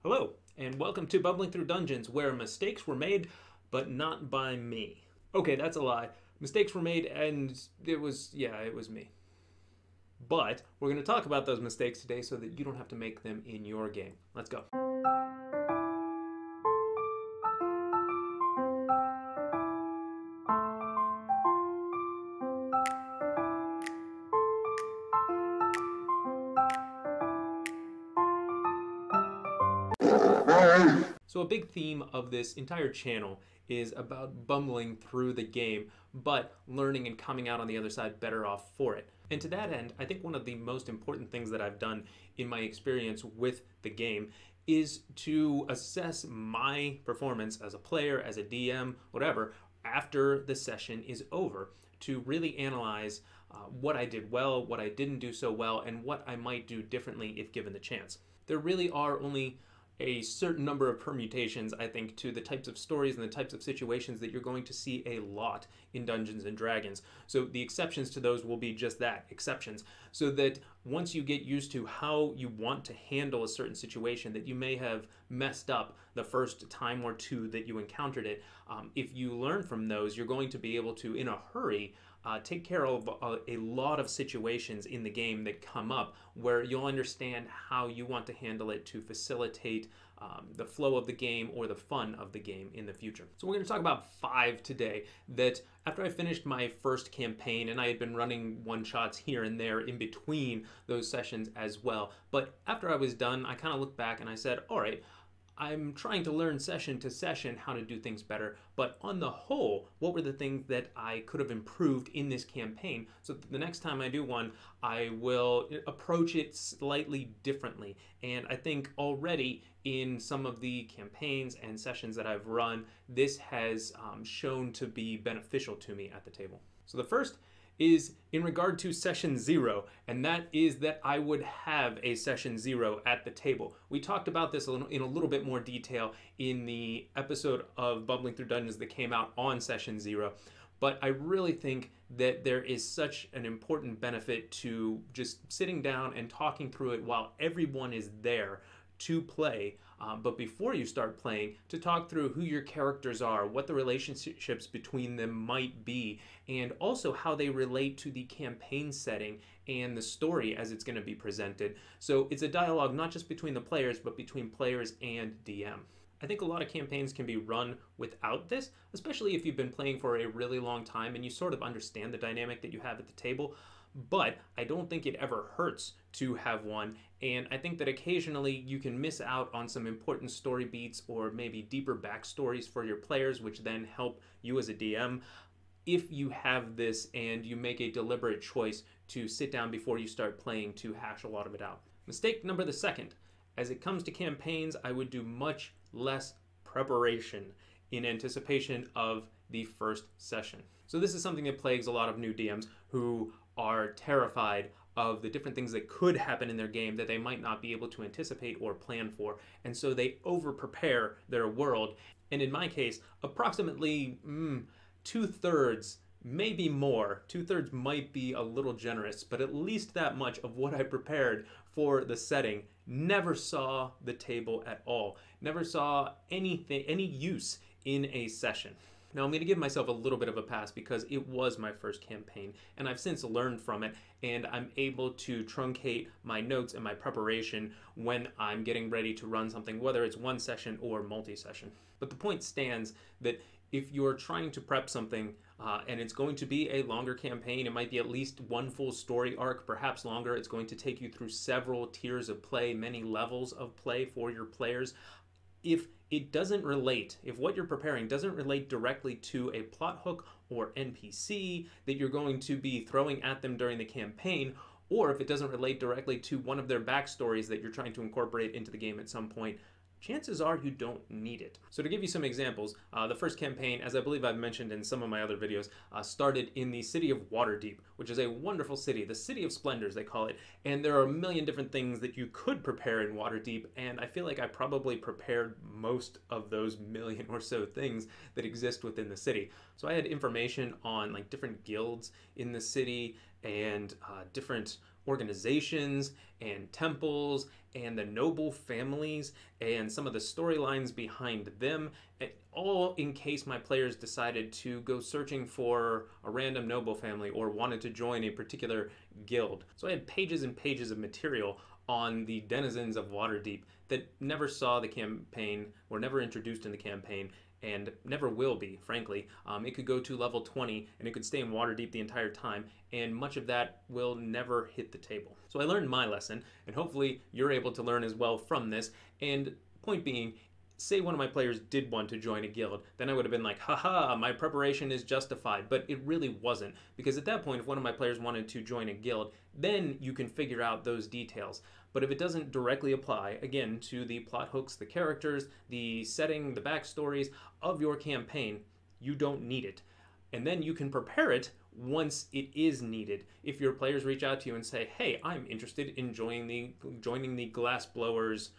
Hello, and welcome to Bubbling Through Dungeons, where mistakes were made, but not by me. Okay, that's a lie. Mistakes were made, and it was me. But we're going to talk about those mistakes today so that you don't have to make them in your game. Let's go. So a big theme of this entire channel is about bumbling through the game, but learning and coming out on the other side better off for it. And to that end, I think one of the most important things that I've done in my experience with the game is to assess my performance as a player, as a DM, whatever, after the session is over, to really analyze what I did well, what I didn't do so well, and what I might do differently if given the chance. There really are only a certain number of permutations, I think, to the types of stories and the types of situations that you're going to see a lot in Dungeons and Dragons. So the exceptions to those will be just that, exceptions. So that once you get used to how you want to handle a certain situation that you may have messed up the first time or two that you encountered it, if you learn from those, you're going to be able to, in a hurry, take care of a lot of situations in the game that come up where you'll understand how you want to handle it to facilitate the flow of the game or the fun of the game in the future. So we're going to talk about 5 today that after I finished my first campaign, and I had been running one-shots here and there in between those sessions as well, but after I was done, I kind of looked back and I said, all right, I'm trying to learn session to session how to do things better, but on the whole, what were the things that I could have improved in this campaign so that the next time I do one, I will approach it slightly differently. And I think already in some of the campaigns and sessions that I've run, this has shown to be beneficial to me at the table. So the first is in regard to session 0, and that is that I would have a session 0 at the table. We talked about this in a little bit more detail in the episode of Bubbling Through Dungeons that came out on session 0, but I really think that there is such an important benefit to just sitting down and talking through it while everyone is there to play, but before you start playing, to talk through who your characters are, what the relationships between them might be, and also how they relate to the campaign setting and the story as it's going to be presented. So it's a dialogue not just between the players, but between players and DM. I think a lot of campaigns can be run without this, especially if you've been playing for a really long time and you sort of understand the dynamic that you have at the table. But I don't think it ever hurts to have one, and I think that occasionally you can miss out on some important story beats or maybe deeper backstories for your players, which then help you as a DM if you have this and you make a deliberate choice to sit down before you start playing to hash a lot of it out. Mistake number the second, as it comes to campaigns, I would do much less preparation in anticipation of the first session. So this is something that plagues a lot of new DMs who are terrified of the different things that could happen in their game that they might not be able to anticipate or plan for. And so they over-prepare their world. And in my case, approximately 2/3, maybe more, 2/3 might be a little generous, but at least that much of what I prepared for the setting never saw the table at all. Never saw anything, any use in a session. Now, I'm going to give myself a little bit of a pass because it was my first campaign, and I've since learned from it, and I'm able to truncate my notes and my preparation when I'm getting ready to run something, whether it's one session or multi-session. But the point stands that if you're trying to prep something and it's going to be a longer campaign, it might be at least one full story arc, perhaps longer. It's going to take you through several tiers of play, many levels of play for your players. If it doesn't relate, if what you're preparing doesn't relate directly to a plot hook or NPC that you're going to be throwing at them during the campaign, or if it doesn't relate directly to one of their backstories that you're trying to incorporate into the game at some point, chances are you don't need it. So to give you some examples, the first campaign, as I believe I've mentioned in some of my other videos, started in the city of Waterdeep, which is a wonderful city, the City of Splendors they call it, and there are a million different things that you could prepare in Waterdeep, and I feel like I probably prepared most of those million or so things that exist within the city. So I had information on like different guilds in the city and different organizations and temples and the noble families and some of the storylines behind them, all in case my players decided to go searching for a random noble family or wanted to join a particular guild. So I had pages and pages of material on the denizens of Waterdeep that never saw the campaign, were never introduced in the campaign, and never will be, frankly. It could go to level 20 and it could stay in Waterdeep the entire time, and much of that will never hit the table. So I learned my lesson, and hopefully you're able to learn as well from this. And point being, say one of my players did want to join a guild, then I would have been like, haha, my preparation is justified. But it really wasn't, because at that point, if one of my players wanted to join a guild, then you can figure out those details. But if it doesn't directly apply, again, to the plot hooks, the characters, the setting, the backstories of your campaign, you don't need it. And then you can prepare it once it is needed. If your players reach out to you and say, hey, I'm interested in joining the Glassblowers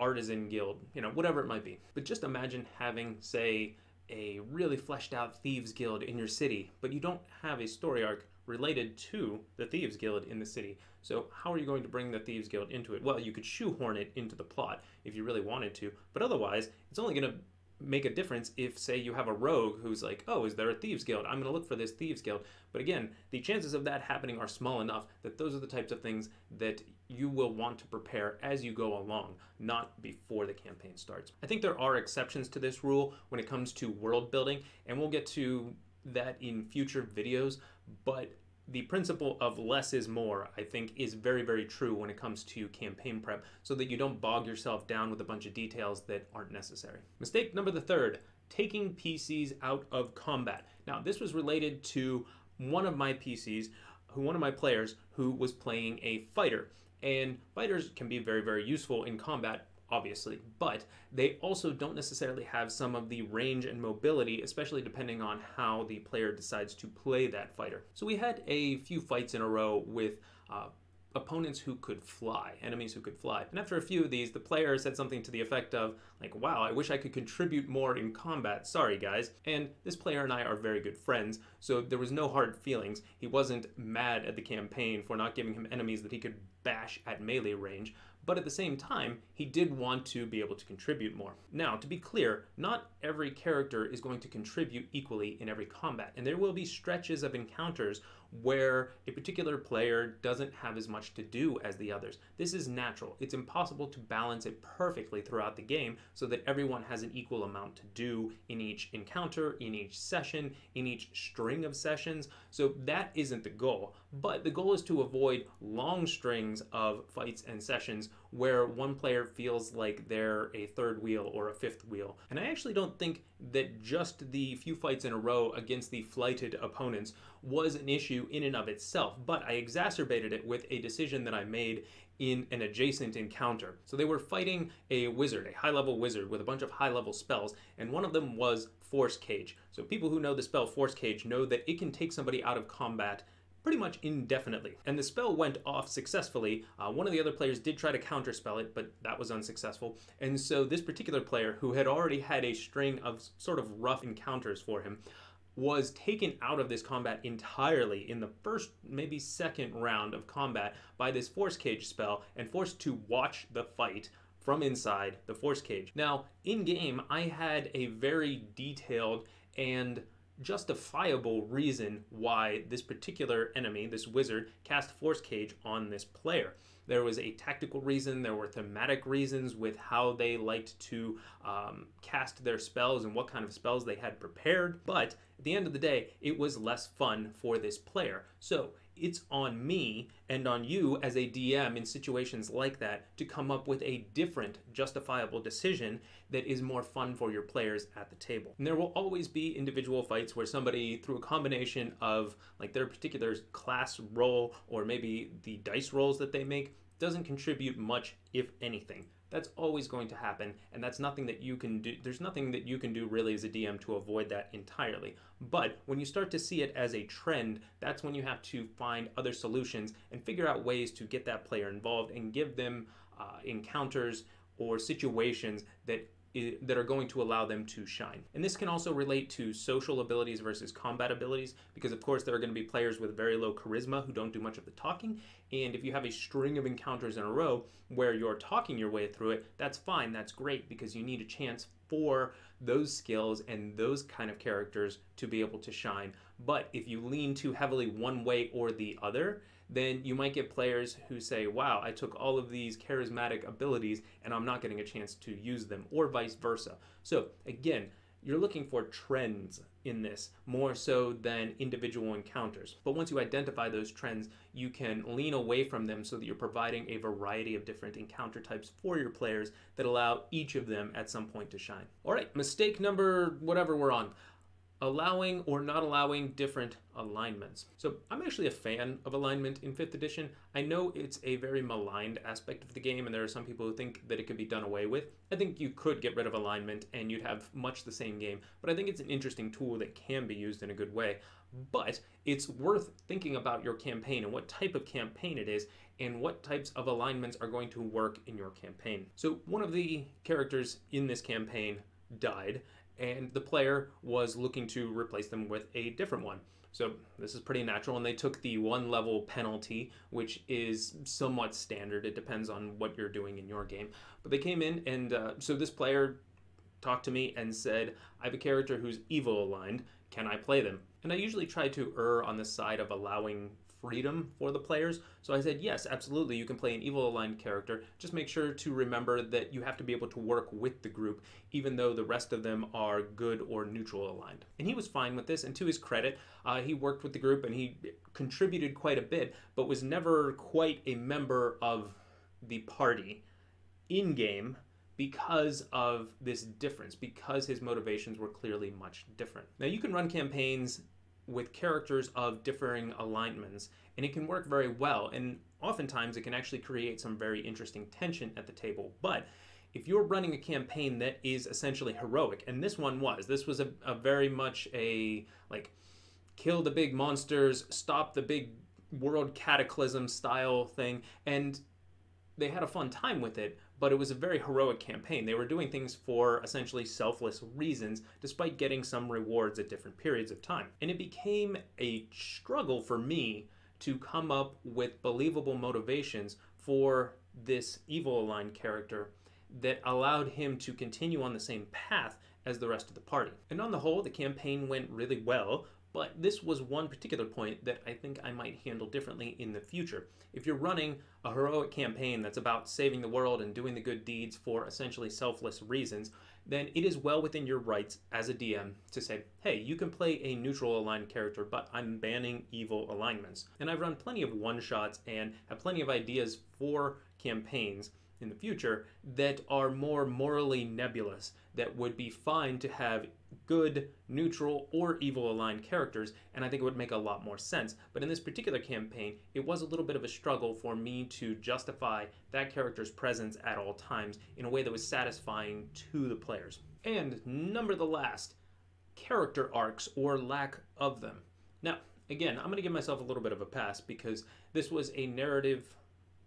Artisan Guild, whatever it might be. But just imagine having, say, a really fleshed out Thieves Guild in your city, but you don't have a story arc related to the Thieves Guild in the city. So how are you going to bring the Thieves Guild into it? Well, you could shoehorn it into the plot if you really wanted to, but otherwise, it's only going to make a difference if, say, you have a rogue who's like, oh, is there a Thieves Guild? I'm going to look for this Thieves Guild. But again, the chances of that happening are small enough that those are the types of things that you will want to prepare as you go along, not before the campaign starts. I think there are exceptions to this rule when it comes to world building, and we'll get to that in future videos, but the principle of less is more, I think, is very, very true when it comes to campaign prep, so that you don't bog yourself down with a bunch of details that aren't necessary. Mistake number the third, taking PCs out of combat. Now, this was related to one of my players who was playing a fighter. And fighters can be very, very useful in combat, obviously, but they also don't necessarily have some of the range and mobility, especially depending on how the player decides to play that fighter. So we had a few fights in a row with opponents who could fly, enemies who could fly. And after a few of these, the player said something to the effect of, like, wow, I wish I could contribute more in combat. Sorry, guys. And this player and I are very good friends, so there was no hard feelings. He wasn't mad at the campaign for not giving him enemies that he could bash at melee range, but at the same time, he did want to be able to contribute more. Now, to be clear, not every character is going to contribute equally in every combat, and there will be stretches of encounters where a particular player doesn't have as much to do as the others. This is natural. It's impossible to balance it perfectly throughout the game so that everyone has an equal amount to do in each encounter, in each session, in each string of sessions. So that isn't the goal. But the goal is to avoid long strings of fights and sessions where one player feels like they're a third wheel or a fifth wheel. And I actually don't think that just the few fights in a row against the flighted opponents was an issue in and of itself, but I exacerbated it with a decision that I made in an adjacent encounter. So they were fighting a wizard, a high-level wizard with a bunch of high-level spells, and one of them was Force Cage. So people who know the spell Force Cage know that it can take somebody out of combat pretty much indefinitely. And the spell went off successfully. One of the other players did try to counterspell it, but that was unsuccessful. And so this particular player, who had already had a string of sort of rough encounters for him, was taken out of this combat entirely in the first, maybe second round of combat by this Force Cage spell and forced to watch the fight from inside the Force Cage. Now, in-game, I had a very detailed and justifiable reason why this particular enemy, this wizard, cast Force Cage on this player. There was a tactical reason, there were thematic reasons with how they liked to cast their spells and what kind of spells they had prepared, but at the end of the day, it was less fun for this player. So it's on me and on you as a DM in situations like that to come up with a different justifiable decision that is more fun for your players at the table. And there will always be individual fights where somebody, through a combination of like their particular class roll or maybe the dice rolls that they make, doesn't contribute much, if anything. That's always going to happen, and that's nothing that you can do. There's nothing that you can do really as a DM to avoid that entirely. But when you start to see it as a trend, that's when you have to find other solutions and figure out ways to get that player involved and give them encounters or situations that that are going to allow them to shine. And this can also relate to social abilities versus combat abilities, because of course there are going to be players with very low charisma who don't do much of the talking, and if you have a string of encounters in a row where you're talking your way through it, that's fine, that's great, because you need a chance for those skills and those kind of characters to be able to shine. But if you lean too heavily one way or the other, then you might get players who say, wow, I took all of these charismatic abilities and I'm not getting a chance to use them, or vice versa. So again, you're looking for trends in this more so than individual encounters. But once you identify those trends, you can lean away from them so that you're providing a variety of different encounter types for your players that allow each of them at some point to shine. All right, mistake number whatever we're on. Allowing or not allowing different alignments. So I'm actually a fan of alignment in 5th edition. I know it's a very maligned aspect of the game, and there are some people who think that it could be done away with. I think you could get rid of alignment and you'd have much the same game, but I think it's an interesting tool that can be used in a good way. But it's worth thinking about your campaign and what type of campaign it is and what types of alignments are going to work in your campaign. So one of the characters in this campaign died, and the player was looking to replace them with a different one. So this is pretty natural, and they took the 1 level penalty, which is somewhat standard. It depends on what you're doing in your game. But they came in, and so this player talked to me and said, I have a character who's evil aligned. Can I play them? And I usually try to err on the side of allowing freedom for the players. So I said, yes, absolutely, you can play an evil aligned character. Just make sure to remember that you have to be able to work with the group, even though the rest of them are good or neutral aligned. And he was fine with this, and to his credit, he worked with the group and he contributed quite a bit, but was never quite a member of the party in-game because of this difference, because his motivations were clearly much different. Now, you can run campaigns with characters of differing alignments, and it can work very well, and oftentimes it can actually create some very interesting tension at the table. But if you're running a campaign that is essentially heroic, and this was a very much a like kill the big monsters, stop the big world cataclysm style thing, and they had a fun time with it, but it was a very heroic campaign. They were doing things for essentially selfless reasons, despite getting some rewards at different periods of time. And it became a struggle for me to come up with believable motivations for this evil aligned character that allowed him to continue on the same path as the rest of the party. And on the whole, the campaign went really well, but this was one particular point that I think I might handle differently in the future. If you're running a heroic campaign that's about saving the world and doing the good deeds for essentially selfless reasons, then it is well within your rights as a DM to say, hey, you can play a neutral aligned character, but I'm banning evil alignments. And I've run plenty of one-shots and have plenty of ideas for campaigns in the future that are more morally nebulous, that would be fine to have good, neutral, or evil aligned characters, and I think it would make a lot more sense. But in this particular campaign, it was a little bit of a struggle for me to justify that character's presence at all times in a way that was satisfying to the players. And number the last, character arcs or lack of them. Now, again, I'm going to give myself a little bit of a pass because this was a narrative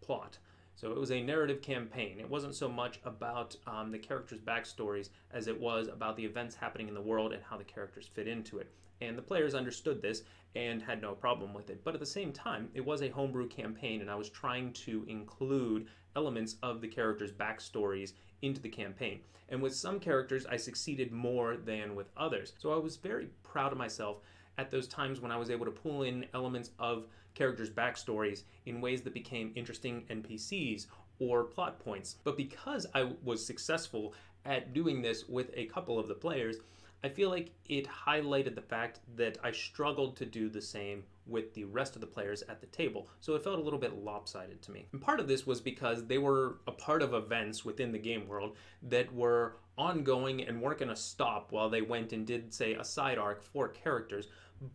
plot. So it was a narrative campaign. It wasn't so much about the characters' backstories as it was about the events happening in the world and how the characters fit into it. And the players understood this and had no problem with it. But at the same time, it was a homebrew campaign, and I was trying to include elements of the characters' backstories into the campaign. And with some characters, I succeeded more than with others. So I was very proud of myself at those times when I was able to pull in elements of characters' backstories in ways that became interesting NPCs or plot points. But because I was successful at doing this with a couple of the players, I feel like it highlighted the fact that I struggled to do the same with the rest of the players at the table. So it felt a little bit lopsided to me. And part of this was because they were a part of events within the game world that were ongoing and weren't going to stop while they went and did, say, a side arc for characters.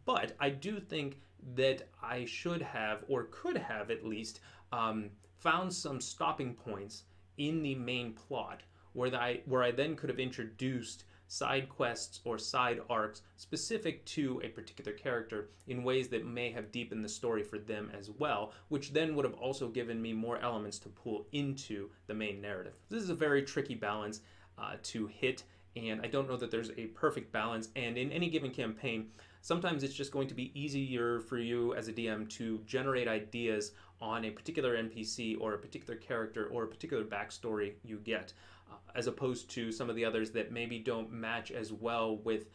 But I do think that I should have, or could have at least, found some stopping points in the main plot where I then could have introduced side quests or side arcs specific to a particular character in ways that may have deepened the story for them as well, which then would have also given me more elements to pull into the main narrative. This is a very tricky balance. to hit, and I don't know that there's a perfect balance. And in any given campaign, sometimes it's just going to be easier for you as a DM to generate ideas on a particular NPC or a particular character or a particular backstory you get, as opposed to some of the others that maybe don't match as well with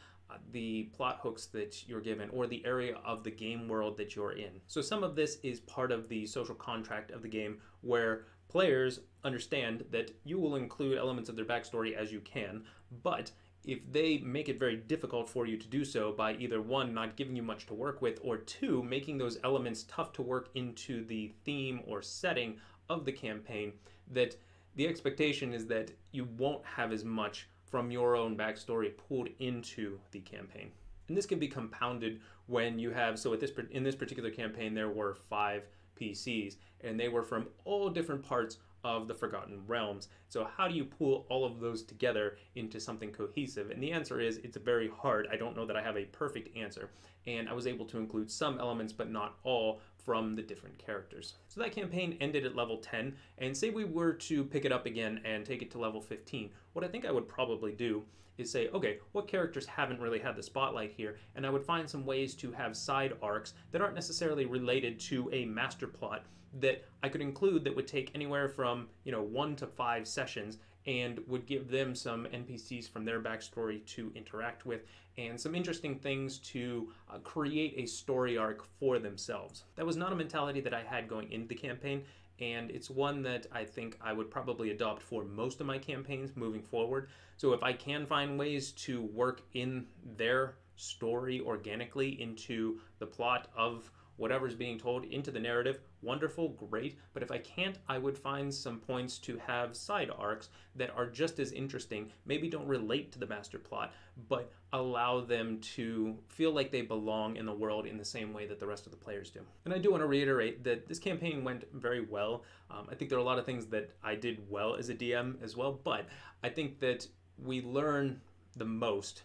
the plot hooks that you're given or the area of the game world that you're in. So some of this is part of the social contract of the game, where players understand that you will include elements of their backstory as you can, but if they make it very difficult for you to do so by either one, not giving you much to work with, or two, making those elements tough to work into the theme or setting of the campaign, that the expectation is that you won't have as much from your own backstory pulled into the campaign. And this can be compounded when you have, so in this particular campaign, there were 5 PCs, and they were from all different parts of the Forgotten Realms. So how do you pull all of those together into something cohesive? And the answer is, it's very hard. I don't know that I have a perfect answer. And I was able to include some elements, but not all, from the different characters. So that campaign ended at level 10, and say we were to pick it up again and take it to level 15, what I think I would probably do is say, okay, what characters haven't really had the spotlight here? And I would find some ways to have side arcs that aren't necessarily related to a master plot that I could include that would take anywhere from 1 to 5 sessions, and would give them some NPCs from their backstory to interact with, and some interesting things to create a story arc for themselves. That was not a mentality that I had going into the campaign, and it's one that I think I would probably adopt for most of my campaigns moving forward. So if I can find ways to work in their story organically into the plot of whatever's being told, into the narrative, wonderful, great. But if I can't, I would find some points to have side arcs that are just as interesting, maybe don't relate to the master plot, but allow them to feel like they belong in the world in the same way that the rest of the players do. And I do want to reiterate that this campaign went very well. I think there are a lot of things that I did well as a DM as well, but I think that we learn the most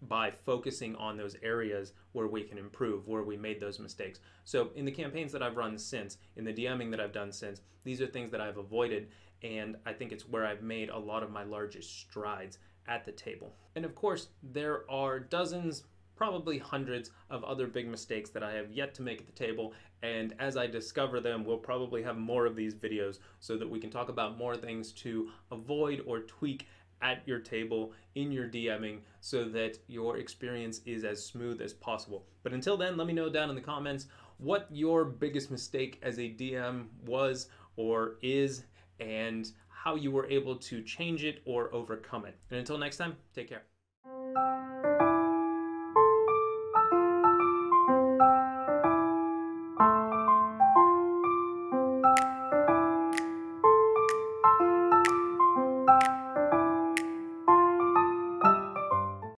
by focusing on those areas where we can improve, where we made those mistakes. So in the campaigns that I've run since, in the DMing that I've done since, these are things that I've avoided, and I think it's where I've made a lot of my largest strides at the table. And of course, there are dozens, probably hundreds of other big mistakes that I have yet to make at the table, and as I discover them, we'll probably have more of these videos so that we can talk about more things to avoid or tweak at your table in your DMing so that your experience is as smooth as possible. But until then, let me know down in the comments what your biggest mistake as a DM was or is, and how you were able to change it or overcome it. And until next time, take care.